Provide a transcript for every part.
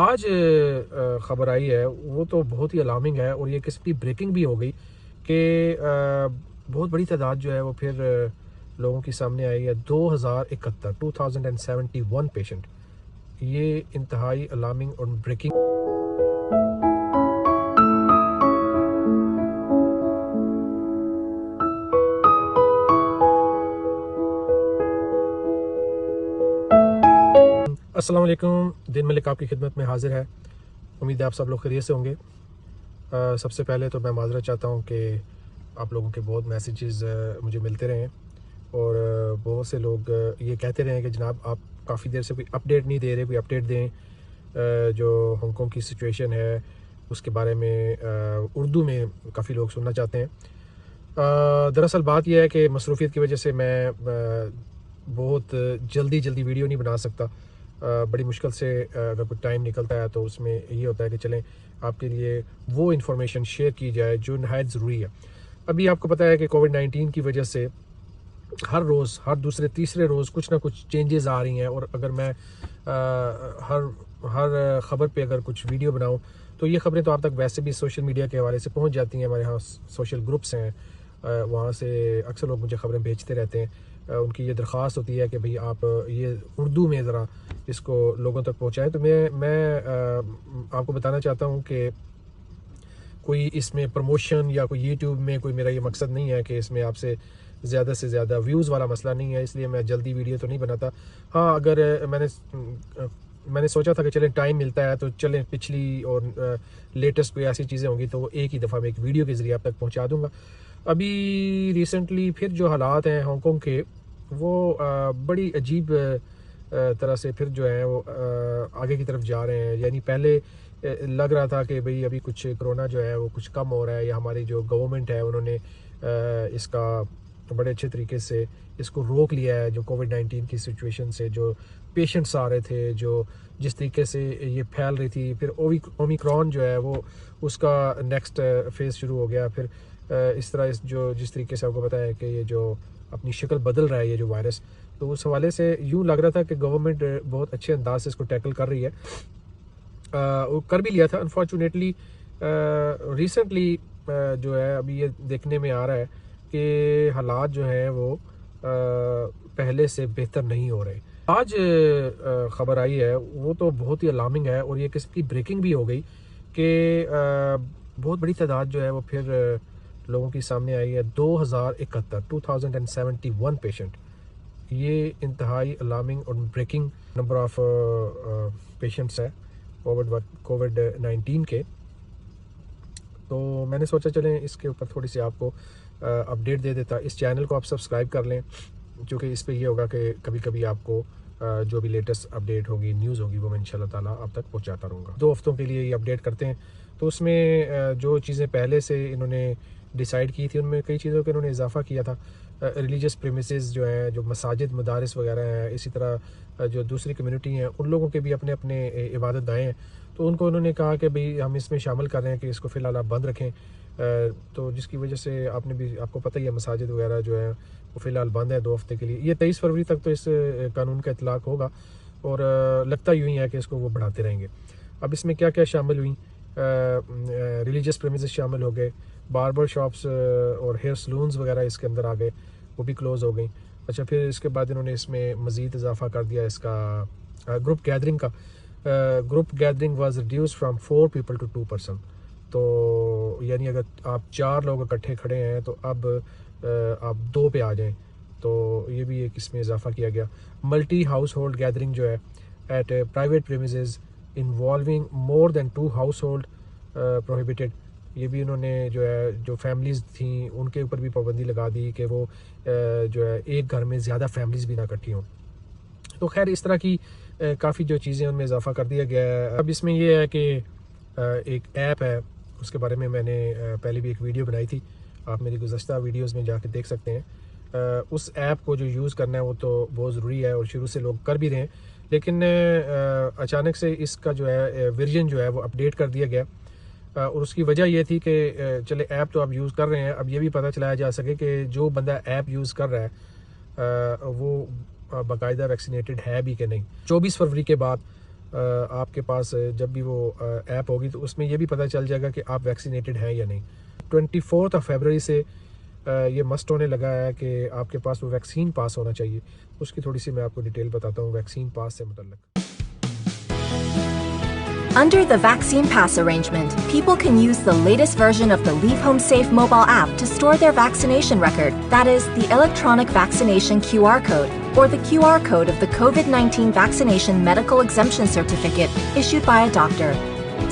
आज खबर आई है वो तो बहुत ही अलार्मिंग है और ये किसी की ब्रेकिंग भी हो गई कि बहुत बड़ी तादाद जो है वो फिर लोगों के सामने आई है। 2071 पेशेंट, ये इंतहाई अलार्मिंग और ब्रेकिंग। अस्सलाम वालेकुम, दिन मलिक आपकी खिदमत में हाजिर है। उम्मीद है आप सब लोग खैरियत से होंगे। सबसे पहले तो मैं माज़रत चाहता हूँ कि आप लोगों के बहुत मैसेजेस मुझे मिलते रहे हैं और बहुत से लोग ये कहते रहे हैं कि जनाब आप काफ़ी देर से कोई अपडेट नहीं दे रहे, कोई अपडेट दें। जो हांगकांग की सिचुएशन है उसके बारे में उर्दू में काफ़ी लोग सुनना चाहते हैं। दरअसल बात यह है कि मसरूफ़ियत की वजह से मैं बहुत जल्दी वीडियो नहीं बना सकता। बड़ी मुश्किल से अगर कोई टाइम निकलता है तो उसमें ये होता है कि चलें आपके लिए वो इन्फॉर्मेशन शेयर की जाए जो नहायत ज़रूरी है। अभी आपको पता है कि कोविड-19 की वजह से हर रोज़, हर दूसरे तीसरे रोज़ कुछ ना कुछ चेंजेस आ रही हैं और अगर मैं हर हर ख़बर पे अगर कुछ वीडियो बनाऊं तो ये ख़बरें तो आप तक वैसे भी सोशल मीडिया के हवाले से पहुंच जाती हैं। हमारे यहाँ सोशल ग्रुप्स हैं, वहाँ से अक्सर लोग मुझे ख़बरें भेजते रहते हैं। उनकी ये दरख्वास्त होती है कि भाई आप ये उर्दू में ज़रा इसको लोगों तक पहुँचाएँ। तो मैं आपको बताना चाहता हूँ कि कोई इसमें प्रमोशन या कोई यूट्यूब में कोई मेरा ये मकसद नहीं है कि इसमें आपसे ज़्यादा से ज़्यादा व्यूज़ वाला मसला नहीं है, इसलिए मैं जल्दी वीडियो तो नहीं बनाता। हाँ, अगर मैंने सोचा था कि चलें टाइम मिलता है तो चलें पिछली और लेटेस्ट कोई ऐसी चीज़ें होंगी तो वो एक ही दफ़ा मैं एक वीडियो के ज़रिए आप तक पहुंचा दूंगा। अभी रिसेंटली फिर जो हालात हैं हांगकांग के, वो बड़ी अजीब तरह से फिर जो है वो आगे की तरफ जा रहे हैं। यानी पहले लग रहा था कि भाई अभी कुछ कोरोना जो है वो कुछ कम हो रहा है, या हमारी जो गवर्नमेंट है उन्होंने इसका बड़े अच्छे तरीके से इसको रोक लिया है। जो कोविड-19 की सिचुएशन से जो पेशेंट्स आ रहे थे, जो जिस तरीके से ये फैल रही थी, फिर ओमिक्रॉन जो है वो उसका नेक्स्ट फेज़ शुरू हो गया। फिर इस तरह जिस तरीके से आपको पता है कि ये जो अपनी शक्ल बदल रहा है ये जो वायरस, तो उस हवाले से यूँ लग रहा था कि गवर्नमेंट बहुत अच्छे अंदाज से इसको टैकल कर रही है। वो कर भी लिया था। अनफॉर्चुनेटली रिसेंटली जो है अभी ये देखने में आ रहा है कि हालात जो हैं वो पहले से बेहतर नहीं हो रहे। आज खबर आई है वो तो बहुत ही अलार्मिंग है और ये किसी की ब्रेकिंग भी हो गई कि बहुत बड़ी तादाद जो है वो फिर लोगों के सामने आई है। 2071 पेशेंट, ये इंतहाई अलार्मिंग और ब्रेकिंग नंबर ऑफ पेशेंट्स है कोविड-19 के। तो मैंने सोचा चलें इसके ऊपर थोड़ी सी आपको अपडेट दे देता। इस चैनल को आप सब्सक्राइब कर लें, क्योंकि इस पे ये होगा कि कभी कभी आपको जो भी लेटेस्ट अपडेट होगी, न्यूज़ होगी, वो मैं इंशाल्लाह ताला आप तक पहुंचाता रहूँगा। 2 हफ्तों के लिए ये अपडेट करते हैं, तो उसमें जो चीज़ें पहले से इन्होंने डिसाइड की थी उनमें कई चीज़ों के इन्होंने इजाफा किया था। रिलीजियस प्रेमिसेस जो हैं, जो मसाजिद, मदारिस वगैरह हैं, इसी तरह जो दूसरी कम्युनिटी हैं उन लोगों के भी अपने अपने इबादत गाहें हैं, तो उनको उन्होंने कहा कि भाई हम इसमें शामिल कर रहे हैं कि इसको फ़िलहाल आप बंद रखें। तो जिसकी वजह से आपको पता ही है मसाजिद वगैरह जो है वो फ़िलहाल बंद है 2 हफ्ते के लिए। ये 23 फरवरी तक तो इस कानून का इतलाक़ होगा और लगता यूँ ही है कि इसको वो बढ़ाते रहेंगे। अब इसमें क्या क्या शामिल हुई, रिलीजियस प्रेमिसेस शामिल हो गए, बार्बर शॉप्स और हेयर सलून्स वगैरह इसके अंदर आ गए, वो भी क्लोज़ हो गई। अच्छा, फिर इसके बाद इन्होंने इसमें मज़ीद इजाफा कर दिया इसका ग्रुप गैदरिंग का। Group gathering was reduced from 4 people to 2 person. तो यानी अगर आप 4 लोग इकट्ठे खड़े हैं तो अब आप 2 पे आ जाएं, तो ये भी एक इसमें इजाफा किया गया। मल्टी हाउस होल्ड गैदरिंग जो है at private premises involving more than 2 household prohibited. ये भी उन्होंने जो है जो फैमिलीज़ थी उनके ऊपर भी पाबंदी लगा दी कि वो जो है एक घर में ज़्यादा फैमिलीज़ भी ना इकट्ठी हों। तो खैर इस तरह की काफ़ी जो चीज़ें उनमें इजाफा कर दिया गया है। अब इसमें यह है कि एक ऐप है, उसके बारे में मैंने पहले भी एक वीडियो बनाई थी, आप मेरी गुज़श्ता वीडियोज़ में जाके देख सकते हैं। उस ऐप को जो यूज़ करना है वो तो बहुत ज़रूरी है और शुरू से लोग कर भी रहे हैं, लेकिन अचानक से इसका जो है वर्जन जो है वो अपडेट कर दिया गया। और उसकी वजह ये थी कि चले ऐप तो आप यूज़ कर रहे हैं, अब ये भी पता चलाया जा सके कि जो बंदा ऐप यूज़ कर रहा है वो बाकायदा वैक्सीनेटेड है भी कि नहीं। 24 फरवरी के बाद आपके पास जब भी वो ऐप होगी तो उसमें ये भी पता चल जाएगा कि आप वैक्सीनेटेड हैं या नहीं। 24 फरवरी से ये मस्ट होने लगा है कि आपके पास वो वैक्सीन पास होना चाहिए। उसकी थोड़ी सी मैं आपको डिटेल बताता हूँ वैक्सीन पास से मुतल्लिक। Under the Vaccine Pass arrangement, people can use the latest version of the Leave Home Safe mobile app to store their vaccination record, that is, the electronic vaccination QR code, or the QR code of the COVID-19 vaccination medical exemption certificate issued by a doctor.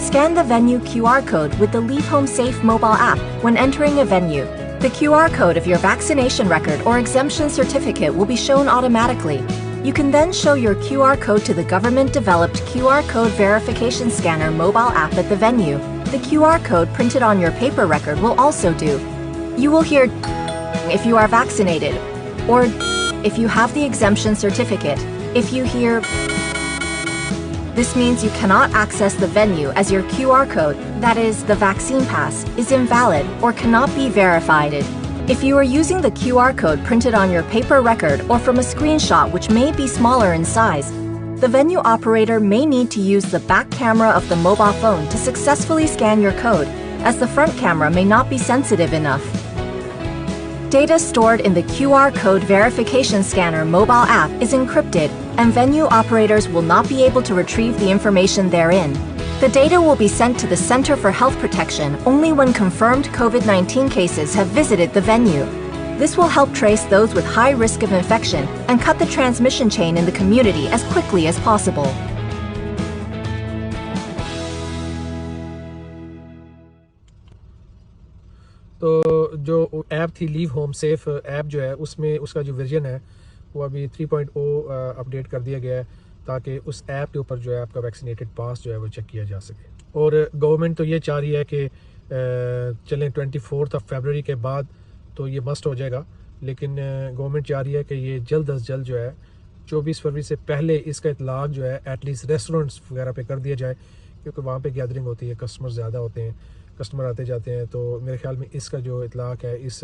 Scan the venue QR code with the Leave Home Safe mobile app when entering a venue. The QR code of your vaccination record or exemption certificate will be shown automatically. You can then show your QR code to the government-developed QR code verification scanner mobile app at the venue. The QR code printed on your paper record will also do. You will hear if you are vaccinated, or if you have the exemption certificate. If you hear this means you cannot access the venue as your QR code, that is, the vaccine pass, is invalid or cannot be verified. If you are using the QR code printed on your paper record or from a screenshot which may be smaller in size, the venue operator may need to use the back camera of the mobile phone to successfully scan your code, as the front camera may not be sensitive enough. Data stored in the QR code verification scanner mobile app is encrypted, and venue operators will not be able to retrieve the information therein. The data will be sent to the Center for Health Protection only when confirmed COVID-19 cases have visited the venue. This will help trace those with high risk of infection and cut the transmission chain in the community as quickly as possible. तो जो app थी leave home safe app जो है उसमें उसका जो version है वो अभी 3.0 अपडेट कर दिया गया है ताकि उस ऐप के ऊपर जो है आपका वैक्सीनेटेड पास जो है वो चेक किया जा सके। और गवर्नमेंट तो ये चाह रही है कि चलें 24 फरवरी के बाद तो ये मस्ट हो जाएगा, लेकिन गवर्नमेंट चाह रही है कि ये जल्द अज जल्द जो है 24 फरवरी से पहले इसका इतलाक जो है एटलीस्ट रेस्टोरेंट्स वगैरह पे कर दिया जाए, क्योंकि वहाँ पे गैदरिंग होती है, कस्टमर ज़्यादा होते हैं, कस्टमर आते जाते हैं। तो मेरे ख्याल में इसका जो इतलाक है इस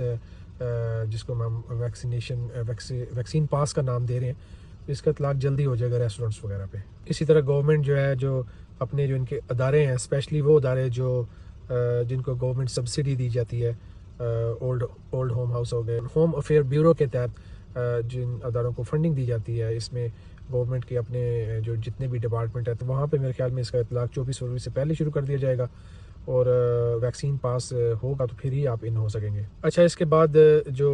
जिसको हम वैक्सीन पास का नाम दे रहे हैं, इसका इतलाक जल्दी हो जाएगा रेस्टोरेंट्स वगैरह पे। इसी तरह गवर्नमेंट जो है जो अपने जो इनके अदारे हैं, स्पेशली वो अदारे जो जिनको गवर्नमेंट सब्सिडी दी जाती है, ओल्ड होम हाउस हो गए, होम अफेयर ब्यूरो के तहत जिन अदारों को फंडिंग दी जाती है, इसमें गवर्नमेंट के अपने जो जितने भी डिपार्टमेंट है तो वहाँ पे मेरे ख्याल में इसका इतलाक 24 फरवरी से पहले शुरू कर दिया जाएगा और वैक्सीन पास होगा तो फिर ही आप इन हो सकेंगे। अच्छा, इसके बाद जो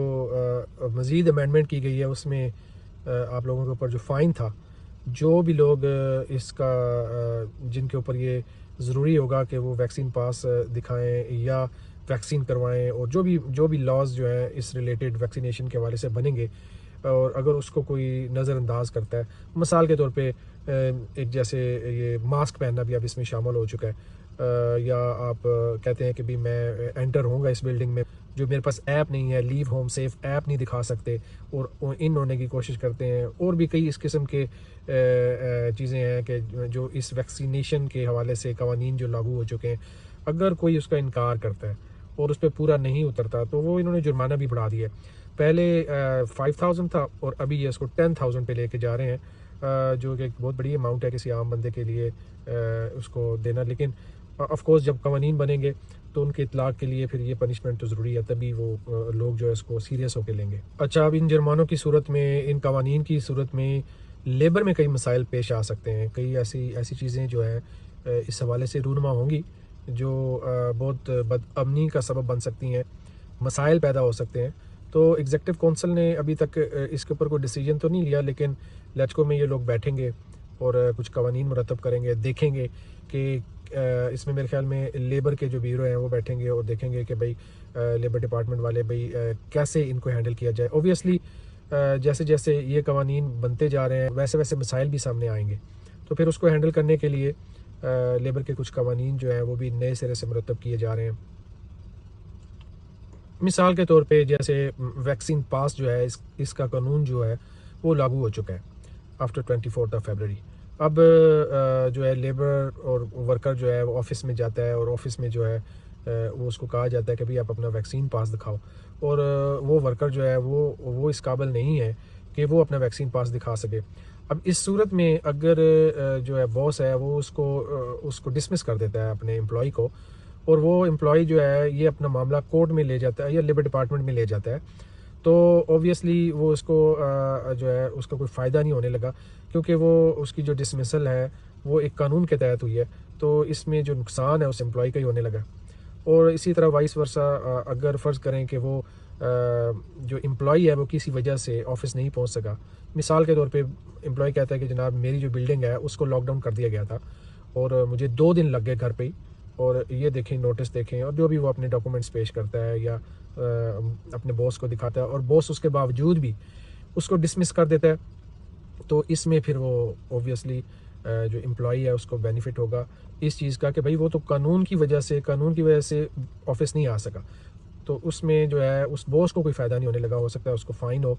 मज़ीद अमेंडमेंट की गई है उसमें आप लोगों के ऊपर जो फ़ाइन था, जो भी लोग इसका जिनके ऊपर ये ज़रूरी होगा कि वो वैक्सीन पास दिखाएं या वैक्सीन करवाएं, और जो भी लॉज जो है इस रिलेटेड वैक्सीनेशन के हवाले से बनेंगे, और अगर उसको कोई नज़रअंदाज करता है, मिसाल के तौर पे एक जैसे ये मास्क पहनना भी अब इसमें शामिल हो चुका है, या आप कहते हैं कि भी मैं एंटर होऊंगा इस बिल्डिंग में, जो मेरे पास ऐप नहीं है, लीव होम सेफ ऐप नहीं दिखा सकते और इन होने की कोशिश करते हैं, और भी कई इस किस्म के चीज़ें हैं कि जो इस वैक्सीनेशन के हवाले से कवानीन जो लागू हो चुके हैं, अगर कोई उसका इनकार करता है और उस पर पूरा नहीं उतरता तो वो इन्होंने जुर्माना भी बढ़ा दिया है। पहले 5000 था और अभी ये इसको 10,000 पे लेके जा रहे हैं, जो कि एक बहुत बड़ी अमाउंट है किसी आम बंदे के लिए उसको देना। लेकिन ऑफ कोर्स जब कवानीन बनेंगे तो उनके इतलाक के लिए फिर ये पनिशमेंट तो ज़रूरी है, तभी वो लोग जो है इसको सीरियस होकर लेंगे। अच्छा, अब इन जुर्मानों की सूरत में, इन कवानीन की सूरत में लेबर में कई मसाइल पेश आ सकते हैं। कई ऐसी चीज़ें जो है इस हवाले से रूनमा होंगी जो बहुत बदअमनी का सबब बन सकती हैं, मसाइल पैदा हो सकते हैं। तो एग्जीक्यूटिव काउंसिल ने अभी तक इसके ऊपर कोई डिसीजन तो नहीं लिया, लेकिन लेट्सको में ये लोग बैठेंगे और कुछ कवानीन मुरतब करेंगे, देखेंगे कि इसमें मेरे ख्याल में लेबर के जो ब्यूरो हैं वो बैठेंगे और देखेंगे कि भाई लेबर डिपार्टमेंट वाले भाई कैसे इनको हैंडल किया जाए। ओबियसली जैसे जैसे ये कवानीन बनते जा रहे हैं वैसे वैसे मसाइल भी सामने आएंगे, तो फिर उसको हैंडल करने के लिए लेबर के कुछ कवानीन जो हैं वो भी नए सिरे से मुरतब किए जा रहे हैं। मिसाल के तौर पे जैसे वैक्सीन पास जो है इसका कानून जो है वो लागू हो चुका है आफ्टर 24 फरवरी। अब जो है लेबर और वर्कर जो है वो ऑफिस में जाता है और ऑफिस में जो है वो उसको कहा जाता है कि भाई आप अपना वैक्सीन पास दिखाओ, और वो वर्कर जो है वो इस काबिल नहीं है कि वो अपना वैक्सीन पास दिखा सके। अब इस सूरत में अगर जो है बॉस है वो उसको डिसमिस कर देता है अपने एम्प्लॉय को, और वो एम्प्लॉय जो है ये अपना मामला कोर्ट में ले जाता है या लेबर डिपार्टमेंट में ले जाता है, तो ऑब्वियसली वो उसको जो है उसका कोई फ़ायदा नहीं होने लगा, क्योंकि वो उसकी जो डिसमिसल है वो एक कानून के तहत हुई है, तो इसमें जो नुकसान है उस एम्प्लॉय का ही होने लगा। और इसी तरह वाइस वर्सा, अगर फ़र्ज़ करें कि वो जो एम्प्लॉय है वो किसी वजह से ऑफिस नहीं पहुंच सका, मिसाल के तौर पे एम्प्लॉय कहता है कि जनाब मेरी जो बिल्डिंग है उसको लॉकडाउन कर दिया गया था और मुझे 2 दिन लग गए घर पे ही, और ये देखें, नोटिस देखें, और जो भी वो अपने डॉक्यूमेंट्स पेश करता है या अपने बॉस को दिखाता है और बॉस उसके बावजूद भी उसको डिसमिस कर देता है, तो इसमें फिर वो ऑब्वियसली जो एम्प्लॉई है उसको बेनिफिट होगा इस चीज़ का कि भाई वो तो कानून की वजह से ऑफिस नहीं आ सका, तो उसमें जो है उस बॉस को कोई फ़ायदा नहीं होने लगा। हो सकता है उसको फ़ाइन हो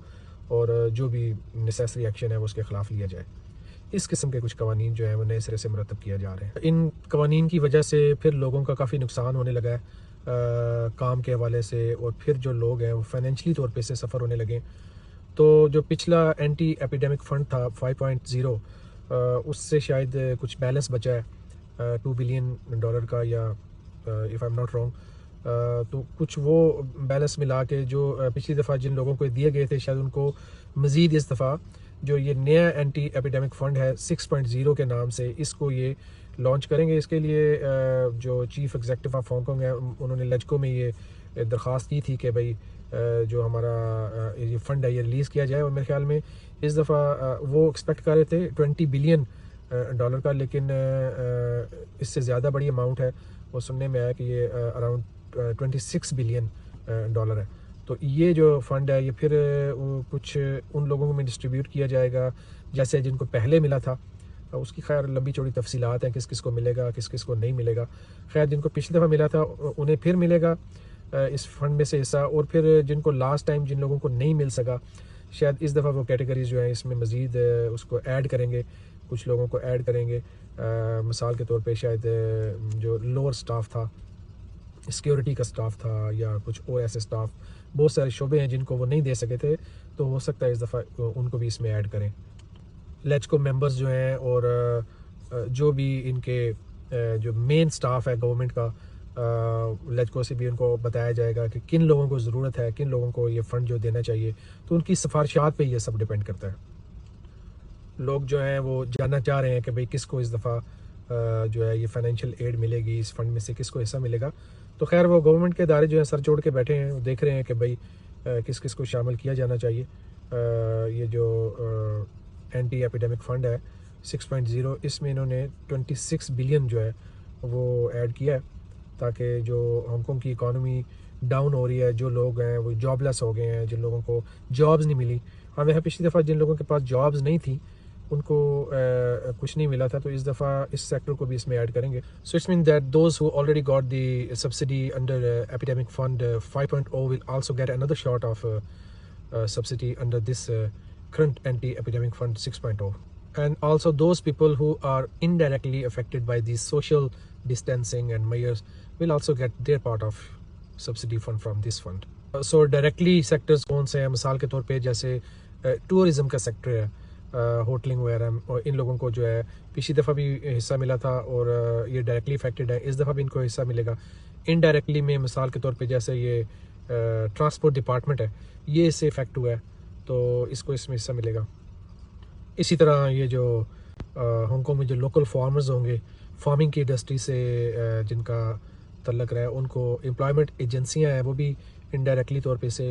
और जो भी नेसेसरी एक्शन है वो उसके ख़िलाफ़ लिया जाए। इस किस्म के कुछ कवानीन जो है वो नए सिरे से मरतब किया जा रहे हैं। इन कवानीन की वजह से फिर लोगों का काफ़ी नुकसान होने लगा है काम के हवाले से, और फिर जो लोग हैं वो फाइनेंशली तौर पे से सफ़र होने लगे। तो जो पिछला एंटी एपिडेमिक फ़ंड था 5.0, उससे शायद कुछ बैलेंस बचा है $2 बिलियन का, या if I am not wrong, तो कुछ वो बैलेंस मिला के जो पिछली दफ़ा जिन लोगों को दिए गए थे शायद उनको मज़ीद इस दफ़ा जो ये नया एंटी एपिडेमिक फ़ंड है 6.0 के नाम से, इसको ये लॉन्च करेंगे। इसके लिए जो चीफ़ एग्जेक्टिव ऑफ हांगकॉन्ग है उन्होंने लेजको में ये दरख्वास्त की थी कि भाई जो हमारा ये फ़ंड है ये रिलीज़ किया जाए, और मेरे ख्याल में इस दफ़ा वो एक्सपेक्ट कर रहे थे $20 बिलियन का, लेकिन इससे ज़्यादा बड़ी अमाउंट है। वो सुनने में आया कि ये अराउंड $26 बिलियन है। तो ये जो फ़ंड है ये फिर कुछ उन लोगों में डिस्ट्रीब्यूट किया जाएगा जैसे जिनको पहले मिला था। उसकी खैर लंबी चौड़ी तफसीलात हैं, किस किस को मिलेगा, किस किस को नहीं मिलेगा। खैर जिनको पिछली दफ़ा मिला था उन्हें फिर मिलेगा इस फंड में से हिस्सा, और फिर जिनको लास्ट टाइम जिन लोगों को नहीं मिल सका, शायद इस दफ़ा वो कैटेगरीज जो है इसमें मज़ीद उसको ऐड करेंगे, कुछ लोगों को ऐड करेंगे। मिसाल के तौर पे शायद जो लोअर स्टाफ था, सिक्योरिटी का स्टाफ था, या कुछ और ऐसे स्टाफ, बहुत सारे शोबे हैं जिनको वो नहीं दे सके थे, तो हो सकता है इस दफ़ा उनको भी इसमें ऐड करें। लेजको मेंबर्स जो हैं और जो भी इनके जो मेन स्टाफ है गवर्नमेंट का, लेजको से भी उनको बताया जाएगा कि किन लोगों को ज़रूरत है, किन लोगों को ये फ़ंड जो देना चाहिए, तो उनकी सिफारिशात पे ये सब डिपेंड करता है। लोग जो हैं वो जानना चाह रहे हैं कि भाई किसको इस दफ़ा जो है ये फाइनेंशियल एड मिलेगी, इस फंड में से किसको हिस्सा मिलेगा। तो खैर वो गवर्नमेंट के इदारे जो हैं सर जोड़ के बैठे हैं, वो देख रहे हैं कि भाई किस किस को शामिल किया जाना चाहिए। ये जो एंटी एपिडेमिक फ़ंड है 6.0, इसमें इन्होंने 26 बिलियन जो है वो ऐड किया है, ताकि जो हांगकॉन्ग की इकॉनमी डाउन हो रही है, जो लोग हैं वो जॉबलेस हो गए हैं, जिन लोगों को जॉब्स नहीं मिली, हमें पिछली दफ़ा जिन लोगों के पास जॉब्स नहीं थी उनको कुछ नहीं मिला था, तो इस दफ़ा इस सेक्टर को भी इसमें ऐड करेंगे। So it's mean that those who already got the subsidy under epidemic fund 5.0 will also get another shot of subsidy under this current anti-epidemic fund 6.0, and also those people who are indirectly affected by these social distancing and measures will also get their part of subsidy fund from this fund. So directly sectors कौन से हैं, मिसाल के तौर पे जैसे tourism का sector है, होटलिंग वगैरह, और इन लोगों को जो है पिछली दफ़ा भी हिस्सा मिला था और ये डायरेक्टली इफेक्टेड है, इस दफ़ा भी इनको हिस्सा मिलेगा। इनडायरेक्टली में मिसाल के तौर पे जैसे ये ट्रांसपोर्ट डिपार्टमेंट है, ये इससे इफ़ेक्ट हुआ है, तो इसको इसमें हिस्सा मिलेगा। इसी तरह ये जो हांगकॉन्ग में जो लोकल फार्मर्स होंगे, फार्मिंग की इंडस्ट्री से जिनका तल्लक रहा है, उनको एम्प्लॉयमेंट एजेंसियां हैं वो भी इनडायरेक्टली तौर पे से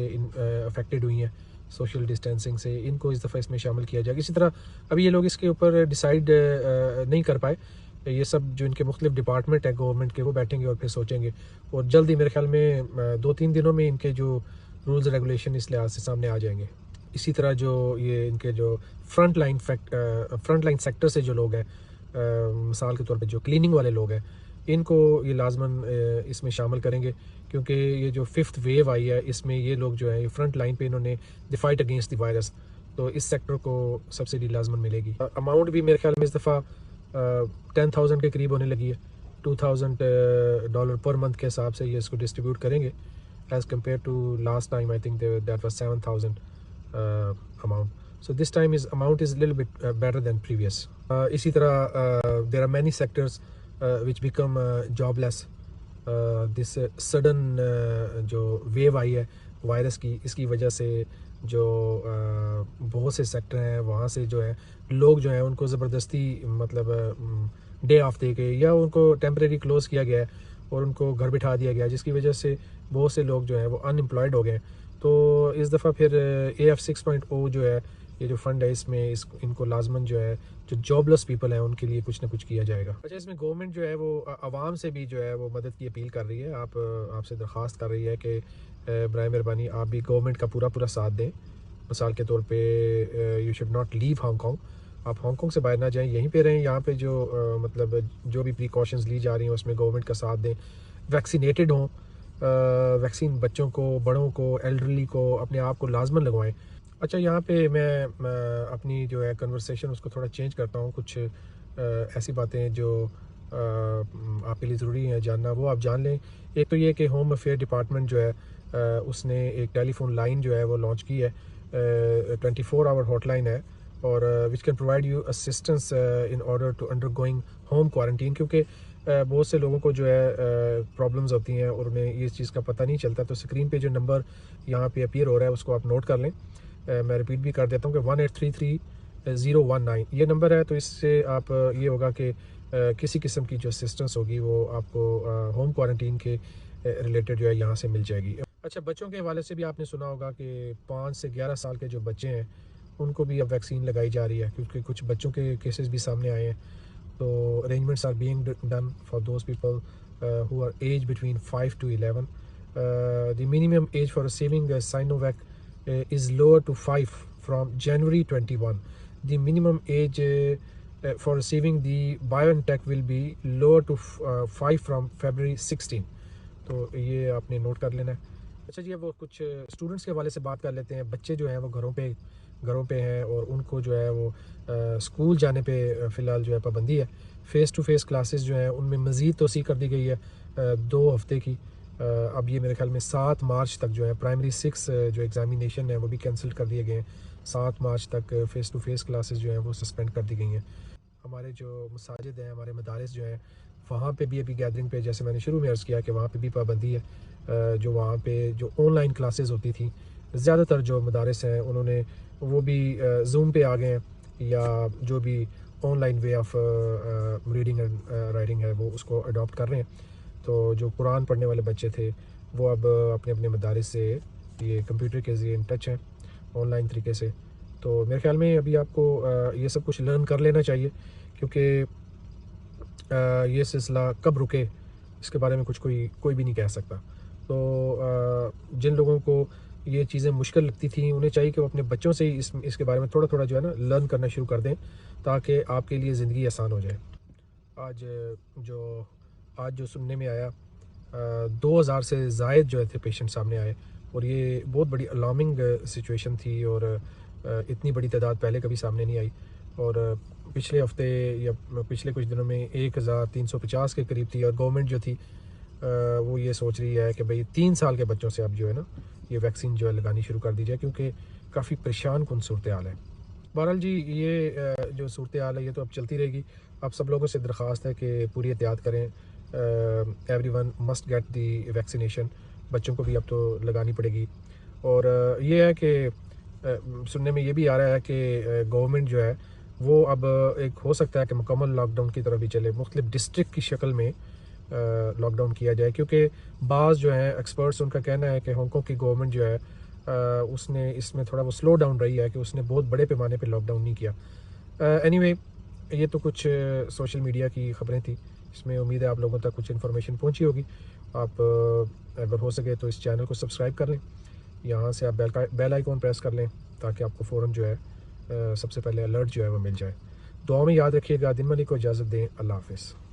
अफेक्टेड हुई हैं सोशल डिस्टेंसिंग से, इनको इस दफ़ा इसमें शामिल किया जाएगा। इसी तरह अभी ये लोग इसके ऊपर डिसाइड नहीं कर पाए, ये सब जो इनके मुख्तलिफ डिपार्टमेंट है गवर्नमेंट के, वो बैठेंगे और फिर सोचेंगे, और जल्दी मेरे ख्याल में 2-3 दिनों में इनके जो रूल्स रेगुलेशन इस लिहाज से सामने आ जाएंगे। इसी तरह जो ये इनके जो फ्रंट लाइन सेक्टर से जो लोग हैं, मिसाल के तौर पे जो क्लीनिंग वाले लोग हैं, इनको ये लाजमन इसमें शामिल करेंगे, क्योंकि ये जो 5th वेव आई है इसमें ये लोग जो है फ्रंट लाइन पे इन्होंने the fight against the virus, तो इस सेक्टर को सब्सिडी लाजमन मिलेगी। अमाउंट भी मेरे ख्याल में इस दफ़ा 10,000 के करीब होने लगी है, $2,000 पर मंथ के हिसाब से ये इसको डिस्ट्रीब्यूट करेंगे, as compare to last time I think that was 7,000 amount. So this time is amount is a little bit better than previous. इसी तरह there are many sectors which become jobless. This sudden जो wave आई है virus की, इसकी वजह से जो बहुत से सेक्टर हैं वहाँ से जो है लोग जो हैं उनको ज़बरदस्ती मतलब डे ऑफ दे गए या उनको टेम्परेरी क्लोज़ किया गया है और उनको घर बिठा दिया गया, जिसकी वजह से बहुत से लोग जो हैं वो अनएम्प्लॉयड हो गए। तो इस दफ़ा फिर AF 6.0 जो है ये जो फंड है इसमें इनको लाजमन जो है जो जॉबलेस पीपल हैं उनके लिए कुछ ना कुछ किया जाएगा। अच्छा, इसमें गवर्नमेंट जो है वो आवाम से भी जो है वो मदद की अपील कर रही है, आपसे दरख्वास्त कर रही है कि बराए मेहरबानी आप भी गवर्नमेंट का पूरा साथ दें। मिसाल के तौर पे you should not leave Hong Kong, आप हांगकॉन्ग से बाहर ना जाएं, यहीं पे रहें। यहाँ पे जो मतलब जो भी प्रिकॉशंस ली जा रही हैं उसमें गवर्नमेंट का साथ दें, वैक्सीनेटेड हों, वैक्सीन बच्चों को, बड़ों को, एल्डरली को अपने आप को लाजमन लगवाएं। अच्छा, यहाँ पे मैं अपनी जो है कन्वर्सेशन उसको थोड़ा चेंज करता हूँ। कुछ ऐसी बातें जो आपके लिए ज़रूरी है जानना, वो आप जान लें। एक तो ये कि होम अफेयर डिपार्टमेंट जो है उसने एक टेलीफोन लाइन जो है वो लॉन्च की है, 24 आवर हॉटलाइन है, और which can provide you assistance in order to undergoing home quarantine. क्योंकि बहुत से लोगों को जो है प्रॉब्लम्स होती हैं और उन्हें इस चीज़ का पता नहीं चलता। तो स्क्रीन पे जो नंबर यहाँ पे अपीयर हो रहा है उसको आप नोट कर लें। मैं रिपीट भी कर देता हूँ कि 1833-019 ये नंबर है। तो इससे आप ये होगा कि किसी किस्म की जो असिस्टेंस होगी वो आपको होम क्वारंटीन के रिलेटेड जो है यहाँ से मिल जाएगी। अच्छा, बच्चों के हवाले से भी आपने सुना होगा कि 5 से 11 साल के जो बच्चे हैं उनको भी अब वैक्सीन लगाई जा रही है, क्योंकि कुछ बच्चों के केसेस भी सामने आए हैं। तो arrangements are being done for those people who are age between 5 to 11। The minimum age for receiving Sinovac is lower to 5 from January 21. The minimum age for receiving the BioNTech will be lower to 5 from February 16. तो ये आपने note कर लेना है। अच्छा जी, अब वो कुछ स्टूडेंट्स के हवाले से बात कर लेते हैं। बच्चे जो हैं वो घरों पे हैं और उनको जो है वो स्कूल जाने पे फ़िलहाल जो है पाबंदी है। फ़ेस टू फेस क्लासेस जो हैं उनमें मज़ीद तोसी कर दी गई है 2 हफ्ते की। अब ये मेरे ख्याल में 7 मार्च तक जो है प्राइमरी 6 जो एग्ज़ामिनेशन है वो भी कैंसिल कर दिए गए हैं। 7 मार्च तक फ़ेस टू फेस क्लासेस जो हैं वो सस्पेंड कर दी गई हैं। हमारे जो मसाजिद हैं, हमारे मदारिस जो हैं, वहाँ पे भी अभी गैदरिंग पे, जैसे मैंने शुरू में अर्ज़ किया कि वहाँ पे भी पाबंदी है। जो वहाँ पे जो ऑनलाइन क्लासेस होती थी, ज़्यादातर जो मदारिस हैं उन्होंने वो भी जूम पे आ गए हैं, या जो भी online way of reading and writing है वो उसको अडॉप्ट कर रहे हैं। तो जो कुरान पढ़ने वाले बच्चे थे वो अब अपने अपने मदारिस से ये कंप्यूटर के ज़रिए इन टच हैं ऑनलाइन तरीके से। तो मेरे ख्याल में अभी आपको ये सब कुछ लर्न कर लेना चाहिए, क्योंकि ये सिलसिला कब रुके इसके बारे में कुछ कोई भी नहीं कह सकता। तो जिन लोगों को ये चीज़ें मुश्किल लगती थी उन्हें चाहिए कि वो अपने बच्चों से ही इसके बारे में थोड़ा जो है ना लर्न करना शुरू कर दें, ताकि आपके लिए ज़िंदगी आसान हो जाए। आज जो सुनने में आया 2000 से ज़ायद जो थे पेशेंट सामने आए, और ये बहुत बड़ी अलार्मिंग सिचुएशन थी, और इतनी बड़ी तादाद पहले कभी सामने नहीं आई। और पिछले हफ्ते या पिछले कुछ दिनों में 1350 के करीब थी, और गवर्नमेंट जो थी वो ये सोच रही है कि भाई 3 साल के बच्चों से अब जो है ना ये वैक्सीन जो है लगानी शुरू कर दी जाए, क्योंकि काफ़ी परेशान कुन सूरत हाल है। बहरहाल जी, ये जो सूरत हाल है ये तो अब चलती रहेगी। आप सब लोगों से दरख्वास्त है कि पूरी एहतियात करें। Everyone must get the vaccination. बच्चों को भी अब तो लगानी पड़ेगी। और ये है कि सुनने में ये भी आ रहा है कि गवर्नमेंट जो है वो अब एक हो सकता है कि मुकम्मल लॉकडाउन की तरफ भी चले, मुख्तलिफ डिस्ट्रिक्ट की शक्ल में लॉकडाउन किया जाए, क्योंकि बाज़ जो है एक्सपर्ट्स उनका कहना है कि हांगकॉन्ग की गवर्नमेंट जो है उसने इसमें थोड़ा वो स्लो डाउन रही है, कि उसने बहुत बड़े पैमाने पे लॉकडाउन नहीं किया। एनीवे, ये तो कुछ सोशल मीडिया की ख़बरें थी, इसमें उम्मीद है आप लोगों तक कुछ इन्फॉर्मेशन पहुंची होगी। आप अगर हो सके तो इस चैनल को सब्सक्राइब कर लें, यहाँ से आप बेल आइकॉन प्रेस कर लें, ताकि आपको फ़ौरन जो है सबसे पहले अलर्ट जो है वो मिल जाए। दुआ में याद रखिएगा। दिन मनी को इजाज़त दें। अल्लाह हाफ़िज़।